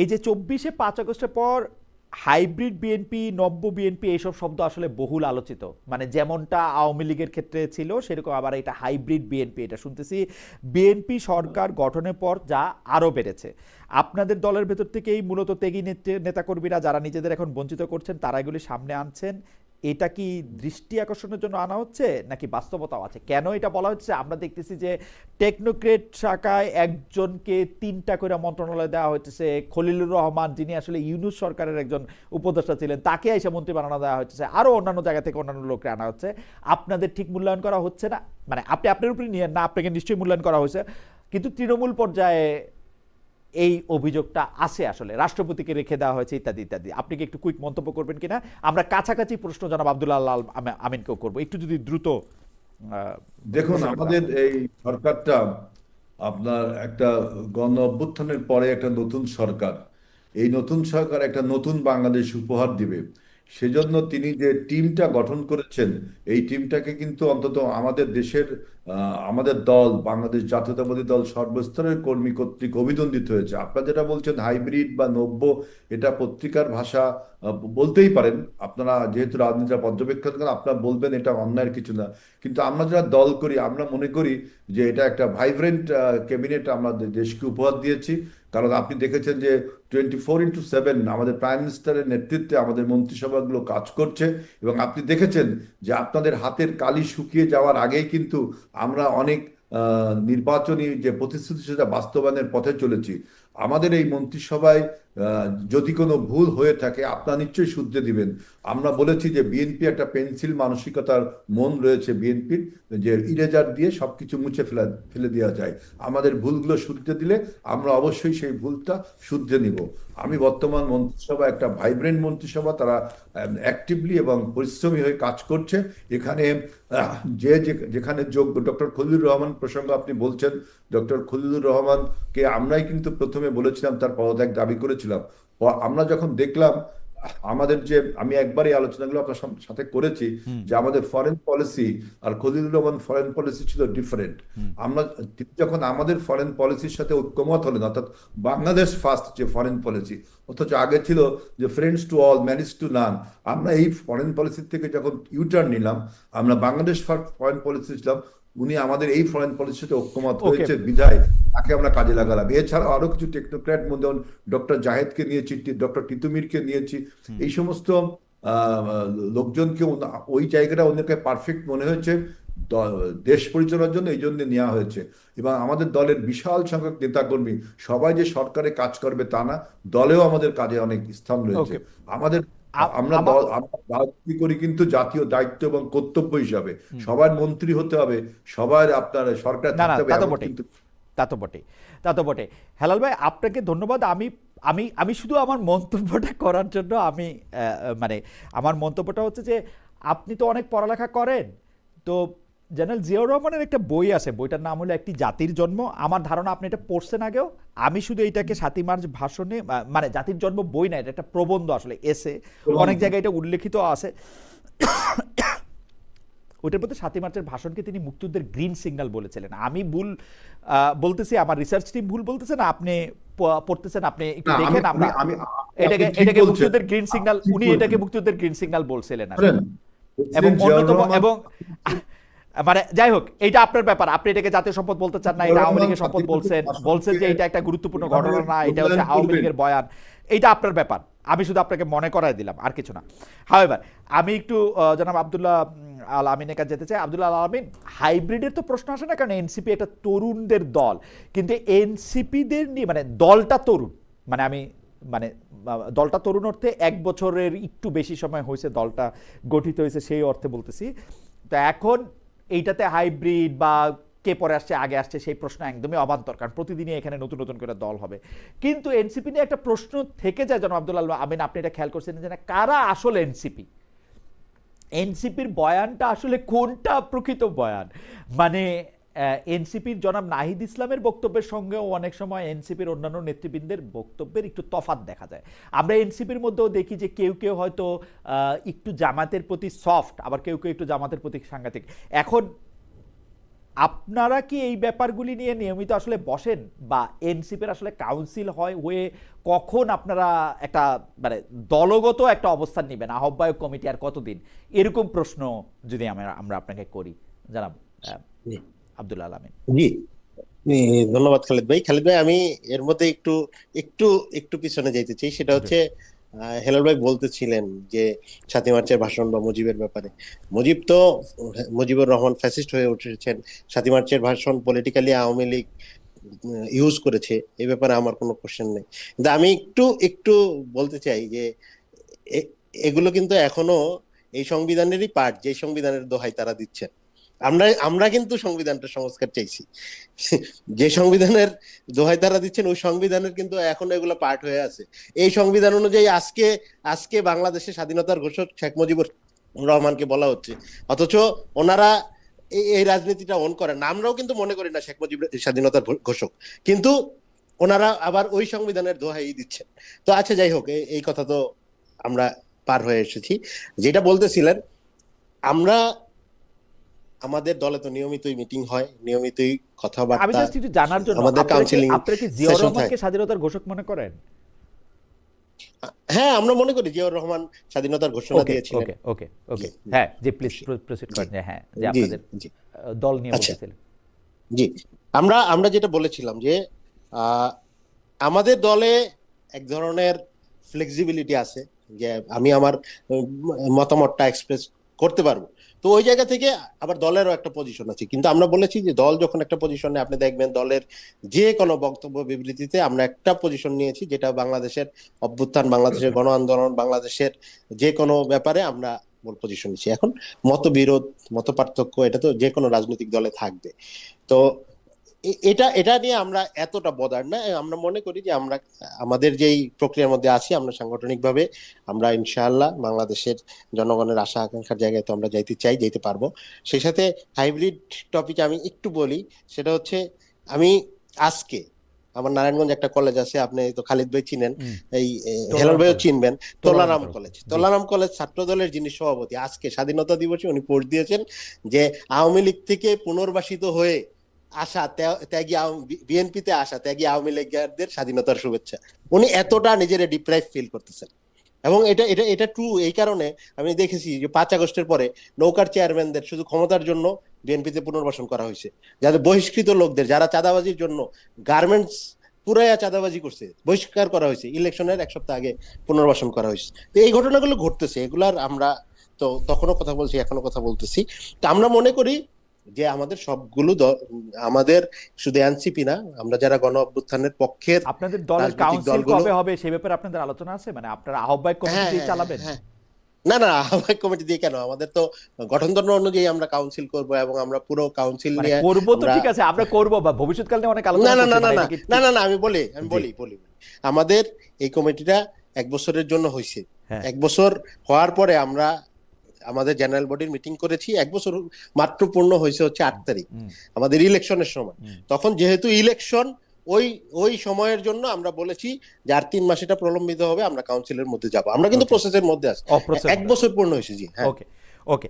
এই যে 24শে 5 আগস্টের পর হাইব্রিড বিএনপি, নব্য বিএনপি এইসব শব্দ আসলে বহুল আলোচিত, মানে যেমনটা আওয়ামী লীগের ক্ষেত্রে ছিল সেরকম আবার এটা হাইব্রিড বিএনপি, এটা শুনতেছি বিএনপি সরকার গঠনের পর যা আরও বেড়েছে। আপনাদের দলের ভেতর থেকেই মূলত ত্যাগী নেতাকর্মীরা যারা নিজেদের এখন বঞ্চিত করছেন তারা এগুলি সামনে আনছেন। এটা কি দৃষ্টি আকর্ষণের জন্য আনা হচ্ছে নাকি বাস্তবতাও আছে? কেন এটা বলা হচ্ছে? আমরা দেখতেছি যে টেকনোক্রেট শাখায় একজনকে 3টা করে মন্ত্রণালয় দেওয়া হচ্ছে। খলিলুর রহমান, যিনি আসলে ইউনূস সরকারের একজন উপদেষ্টা ছিলেন, তাকে এসে মন্ত্রী বানানো দেওয়া হচ্ছে। আরও অন্যান্য জায়গা থেকে অন্যান্য লোককে আনা হচ্ছে। আপনাদের ঠিক মূল্যায়ন করা হচ্ছে না? মানে আপনি আপনার উপরে নিয়ে না, আপনাকে নিশ্চয়ই মূল্যায়ন করা হয়েছে, কিন্তু তৃণমূল পর্যায়ে এই অভিযোগটা আছে আসলে রাষ্ট্রপতিকে রেখে দেওয়া হয়েছে ইত্যাদি ইত্যাদি। আপনি কি একটু কুইক মন্তব্য করবেন কিনা? আমরা কাছাকাছি প্রশ্ন জনাব আব্দুল্লাহ আল আমিনকেও করবো, একটু যদি দ্রুত। দেখুন, আমাদের এই সরকারটা আপনার একটা গণ অভ্যুত্থানের পরে একটা নতুন সরকার, এই নতুন সরকার একটা নতুন বাংলাদেশ উপহার দিবে। সেজন্য তিনি যে টিমটা গঠন করেছেন, এই টিমটাকে কিন্তু অন্তত আমাদের দেশের আমাদের দল বাংলাদেশ জাতীয়তাবাদী দল সর্বস্তরের কর্মী কর্তৃক অভিনন্দিত হয়েছে। আপনারা যেটা বলছেন হাইব্রিড বা নব্য, এটা পত্রিকার ভাষা বলতেই পারেন। আপনারা যেহেতু রাজনীতিটা পর্যবেক্ষণ করেন, আপনারা বলবেন এটা অন্যায়ের কিছু না। কিন্তু আমরা যারা দল করি, আমরা মনে করি যে এটা একটা ভাইব্রেন্ট ক্যাবিনেট আমরা দেশকে উপহার দিয়েছি। কারণ আপনি দেখেছেন যে 24/7 আমাদের প্রাইম মিনিস্টারের নেতৃত্বে আমাদের মন্ত্রিসভাগুলো কাজ করছে। এবং আপনি দেখেছেন যে আপনাদের হাতের কালি শুকিয়ে যাওয়ার আগেই কিন্তু আমরা অনেক নির্বাচনী যে প্রতিশ্রুতি সেটা বাস্তবায়নের পথে চলেছি। আমাদের এই মন্ত্রিসভায় যদি কোনো ভুল হয়ে থাকে আপনারা নিশ্চয়ই শুধরে দিবেন। আমরা বলেছি যে বিএনপি একটা পেন্সিল মানসিকতার মন রয়েছে বিএনপির, যে ইরেজার দিয়ে সবকিছু মুছে ফেলে দেওয়া যায়। আমাদের ভুলগুলো শুধরে দিলে আমরা অবশ্যই সেই ভুলটা শুধরে নিব। আমি বর্তমান মন্ত্রিসভা একটা ভাইব্রেন্ট মন্ত্রিসভা, তারা অ্যাক্টিভলি এবং পরিশ্রমী হয়ে কাজ করছে। এখানে যেখানে যোগ্য ডক্টর খলিলুর রহমান প্রসঙ্গ আপনি বলছেন, ডক্টর খলিলুর রহমানকে আমরাই কিন্তু প্রথমে বলেছিলাম, তার পদত্যাগ দাবি করেছিলাম। আমরা যখন দেখলাম আমাদের যে, আমি একবারই আলোচনাগুলো আপনার সাথে করেছি যে আমাদের ফরেন পলিসি আর খলিলুর রহমান ফরেন পলিসি ছিল ডিফারেন্ট। আমরা যখন আমাদের ফরেন পলিসির সাথে ঐক্যমত হলেন, অর্থাৎ বাংলাদেশ ফার্স্ট যে ফরেন পলিসি, অথচ আগে ছিল যে friends to all manage to নান, আমরা এই ফরেন পলিসি থেকে যখন ইউটার্ন নিলাম, আমরা বাংলাদেশ ফার্স্ট ফরেন পলিসি ছিলাম, উনি আমাদের এই ফরেন পলিসির সাথে ঐক্যমত ওকে। হয়েছে বিধায় তাকে আমরা কাজে লাগালাম। এছাড়াও আরো কিছু টেকনোক্র্যাট মধ্যে ডক্টর জাহেদকে নিয়েছি, ডক্টর তিতুমিরকে নিয়েছি। এই সমস্ত আহ, লোকজনকে ওই জায়গাটা ওনাকে পারফেক্ট মনে হয়েছে দেশ পরিচালনার জন্য, এই জন্য নেওয়া হয়েছে। এবং আমাদের দলের বিশাল সংখ্যক নেতাকর্মী, সবাই যে সরকারে কাজ করবে তা না, দলেও আমাদের কাজে অনেক স্থান রয়েছে। ওকে। আমাদের আমরা আমার রাজনীতি করি কিন্তু জাতীয় দায়িত্ব এবং কর্তব্য হিসাবে। সবার মন্ত্রী হতে হবে, সবার আপনার সরকার না না, থাকতে হবে তা তো এমন বটেই, কিন্তু। তা তো বটে, তা তো বটে। হেলাল ভাই, আপনাকে ধন্যবাদ। আমি আমি আমি শুধু আমার মন্তব্যটা করার জন্য আমি মানে আমার মন্তব্যটা হচ্ছে যে আপনি তো অনেক পড়ালেখা করেন, তো জেনারেল জিয়াউর রহমানের একটা বই আছে, বইটার নাম হলো একটি জাতির জন্ম। আমার ধারণা আপনি এটা পড়ছেন আগেও। আমি শুধু এইটাকে 7ই মার্চ ভাষণে, মানে জাতির জন্ম বই না, এটা একটা প্রবন্ধ আসলে, এসে অনেক জায়গায় এটা উল্লেখিত আছে। ওইটার মধ্যে 7ই মার্চের ভাষণকে তিনি মুক্তিযুদ্ধের গ্রিন সিগন্যাল বলেছিলেন। আমি ভুল বলতেছি, আমার রিসার্চ টিম ভুল বলতেছে না, আপনি পড়তেছেন, আপনি একটু না, দেখেন। আমরা আমি আপনি এটাকে ঠিক এটাকে বলছেন, মুক্তিযুদ্ধের গ্রিন সিগন্যাল, ঠিক উনি এটাকে বলছেন। মুক্তিযুদ্ধের গ্রিন সিগন্যাল বলছিলেন শোনেন, আসলে। এবং প্রেসিডেন্ট জিয়াউর অন্যতম, রহমান, এবং মানে যাই হোক, এইটা আপনার ব্যাপার, আপনি এটাকে জাতীয় সম্পদ বলতে চান না, জিয়াউর এটা আওয়ামী রহমান লীগের সম্পদ জাতিগত বলছেন, বলছেন যে ভাষণকে এটা একটা গুরুত্বপূর্ণ কিভাবে ঘটনা না, এটা হচ্ছে মূল্যায়ন আওয়ামী করবেন। লীগের বয়ান। এইটা আপনার ব্যাপার, আমি শুধু আপনাকে মনে করায় দিলাম, আর কিছু না। হাওয়েভার, আমি একটু জনাব আব্দুল্লাহ আল আমিনের কাছে যেতে চাই। আব্দুল্লাহ আল আমিন, হাইব্রিডের তো প্রশ্ন আসে না, কারণ এনসিপি একটা তরুণদের দল, কিন্তু এনসিপিদের নিয়ে, মানে দলটা তরুণ, মানে আমি, মানে দলটা তরুণ অর্থে 1 বছরের একটু বেশি সময় হয়েছে দলটা গঠিত হয়েছে, সেই অর্থে বলতেছি। তো এখন এইটাতে হাইব্রিড বা কে পরে আসছে আগে আসছে সেই প্রশ্ন একদমই অবান্তর, কারণ প্রতিদিনই এখানে নতুন নতুন করে দল হবে। কিন্তু এনসিপি নিয়ে একটা প্রশ্ন থেকে যায় জনাব আব্দুল্লাহ আমিন, আপনি এটা খেয়াল করছেন যে না, কারা আসলে এনসিপি? এনসিপির বয়ানটা আসলে কোনটা প্রকৃত বয়ান? মানে এনসিপির জনাব নাহিদ ইসলামের বক্তব্যের সঙ্গেও অনেক সময় এনসিপির অন্যান্য নেতৃবৃন্দের বক্তব্যের একটু তফাৎ দেখা যায়। আমরা এনসিপির মধ্যেও দেখি যে কেউ কেউ হয়তো একটু জামাতের প্রতি সফট, আবার কেউ কেউ একটু জামাতের প্রতি সাংঘাতিক। এখন আপনারা কি এই ব্যাপারগুলি নিয়ে নিয়মিত আসলে বসেন, বা এনসিপির আসলে কাউন্সিল হয় হয়ে কখন আপনারা একটা মানে দলগত একটা অবস্থান নেবেন, আহ্বায়ক কমিটি আর কতদিন, এরকম প্রশ্ন যদি আমরা আপনাকে করি জানাব জি আব্দুল আলামিন। জি, ধন্যবাদ খালিদ ভাই। খালিদ ভাই, আমি এর মধ্যে একটু একটু একটু পিছনে যাইতে চাই। সেটা হচ্ছে হেলাল ভাই বলতেছিলেন যে ৭ই মার্চের ভাষণ বা মুজিবের ব্যাপারে। মুজিবুর রহমান ফ্যাসিস্ট হয়ে উঠেছেন, ৭ই মার্চের ভাষণ পলিটিক্যালি আওয়ামী লীগ ইউজ করেছে, এই ব্যাপারে আমার কোনো কোশ্চেন নেই। কিন্তু আমি একটু একটু বলতে চাই যে এগুলো কিন্তু এখনো এই সংবিধানেরই পার্ট, যে সংবিধানের দোহাই তারা দিচ্ছেন। আমরা আমরা কিন্তু সংবিধানটা সংস্কার চাইছি। যে সংবিধানের দোহাই তারা দিচ্ছেন ওই সংবিধানের কিন্তু এখন এগুলো পার্ট হয়ে আছে। এই সংবিধান অনুযায়ী আজকে আজকে বাংলাদেশের স্বাধীনতার ঘোষক শেখ মুজিবুর রহমানকে বলা হচ্ছে, অথচ ওনারা এই রাজনীতিটা অন করেন না। আমরাও কিন্তু মনে করি না শেখ মুজিব স্বাধীনতার ঘোষক, কিন্তু ওনারা আবার ওই সংবিধানের দোহাই দিচ্ছেন। তো আচ্ছা, যাই হোক, এই কথা তো আমরা পার হয়ে এসেছি। যেটা বলতেছিলেন, আমরা আমাদের দলে তো নিয়মিতই মিটিং হয়, নিয়মিতই আমি কথাবার্তা, জাস্ট একটু জানার জন্য, আমাদের কাউন্সিলিং আপনারা কি জিয়াউর সেশন রহমানকে থাকে। স্বাধীনতার ঘোষক মনে করেন? হ্যাঁ, আমরা মনে করি জিয়াউর রহমান স্বাধীনতার ঘোষণা ওকে দিয়েছিলেন। ওকে ওকে ওকে, জি হ্যাঁ জি, প্লিজ জি প্রসিড জি করেন। হ্যাঁ, যে জি আপনাদের জি দল নিয়ে আচ্ছা, বলতেছিলেন। জি, আমরা আমরা যেটা বলেছিলাম যে আহ, আমাদের দলে এক ধরনের ফ্লেক্সিবিলিটি আছে, যে আমি আমার মতামতটা এক্সপ্রেস করতে পারবো। তো ওই জায়গা থেকে আবার দলেরও একটা পজিশন আছে। কিন্তু আমরা বলেছি যে দল যখন একটা পজিশনে, আপনি দেখবেন দলের যে কোনো বক্তব্য বিবৃতিতে আমরা একটা পজিশন নিয়েছি, যেটা বাংলাদেশের অভ্যুত্থান, বাংলাদেশের গণ আন্দোলন, বাংলাদেশের যে কোনো ব্যাপারে আমরা মূল পজিশন নিচ্ছি। এখন মতবিরোধ, মত পার্থক্য, এটা তো যে কোনো রাজনৈতিক দলে থাকবে। তো এটা এটা নিয়ে আমরা এতটা বদার না। আমরা মনে করি যে আমরা আমাদের যেই প্রক্রিয়ার মধ্যে আছি, আমরা সাংগঠনিকভাবে আমরা ইনশাআল্লাহ বাংলাদেশের জনগণের আশা আকাঙ্ক্ষার জায়গায় তো আমরা যাইতে চাই, যাইতে পারবো। সেই সাথে হাইব্রিড টপিকে আমি একটু বলি। সেটা হচ্ছে, আমি আজকে আমার নারায়ণগঞ্জ একটা কলেজ আছে, আপনি তো খালিদ ভাই চিনেন, এই হেলাল ভাইও চিনবেন, তোলারাম কলেজ। তোলারাম কলেজ ছাত্র দলের যিনি সভাপতি, আজকে স্বাধীনতা দিবসে উনি পোস্ট দিয়েছেন যে আওয়ামী লীগ থেকে পুনর্বাসিত হয়ে আসা ত্যাগী বিএনপিতে আসা ত্যাগী আওয়ামী লীগের স্বাধীনতার শুভেচ্ছা। উনি এতটা নিজের ডিপ্রাইভ ফিল করতেছেন, এবং এটা এটা এটা ট্রু। এই কারণে আমি দেখেছি যে 5 আগস্টের পরে নৌকার চেয়ারম্যানদের শুধু ক্ষমতার জন্য বিএনপিতে পুনর্বাসন করা হয়েছে, যাদের বহিষ্কৃত লোকদের, যারা চাঁদাবাজির জন্য গার্মেন্টস পুরাইয়া চাঁদাবাজি করছে, বহিষ্কার করা হয়েছে, ইলেকশনের 1 সপ্তাহ আগে পুনর্বাসন করা হয়েছে। তো এই ঘটনাগুলো ঘটতেছে, এগুলার আমরা তো তখনও কথা বলছি, এখনো কথা বলতেছি। তো আমরা মনে করি যে আমাদের সবগুলো আমাদের শুধু এনসিপি না, আমরা যারা গণ অভ্যুত্থানের পক্ষের আপনাদের দলের রাজনৈতিক কাউন্সিল দলগুলো, কবে হবে সে ব্যাপারে আপনাদের আলোচনা আছে? মানে আপনারা আহ্বায়ক কমিটি হ্যাঁ দিয়ে হ্যাঁ চালাবেন? হ্যাঁ, না না, আহ্বায়ক কমিটি দিয়ে কেন? আমাদের তো গঠনতন্ত্র অনুযায়ী আমরা কাউন্সিল করব, এবং আমরা পুরো কাউন্সিল মানে নিয়ে করবো তো আমরা, ঠিক আছে, আমরা করবো, বা ভবিষ্যৎকাল নিয়ে অনেক না আলোচনা না করছি, না না মানে না এটা কি না ঠিক? না না, আমি জি বলি আমাদের এই কমিটিটা 1 বছরের জন্য হয়েছে। হ্যাঁ 1 বছর হওয়ার পরে আমরা আমাদের জেনারেল বডির মিটিং করেছি। 1 বছর মাত্র পূর্ণ হয়েছে হচ্ছে 8 তারিখ, আমাদের ইলেকশনের সময়। তখন যেহেতু ইলেকশন, ওই ওই সময়ের জন্য আমরা বলেছি যে আর 3 মাস এটা প্রলম্বিত হবে, আমরা কাউন্সিলের মধ্যে যাব। আমরা কিন্তু ওকে, প্রসেসের মধ্যে আছি। অপ্রসেস 1 বছর পূর্ণ হয়েছে। জি হ্যাঁ। ওকে ওকে।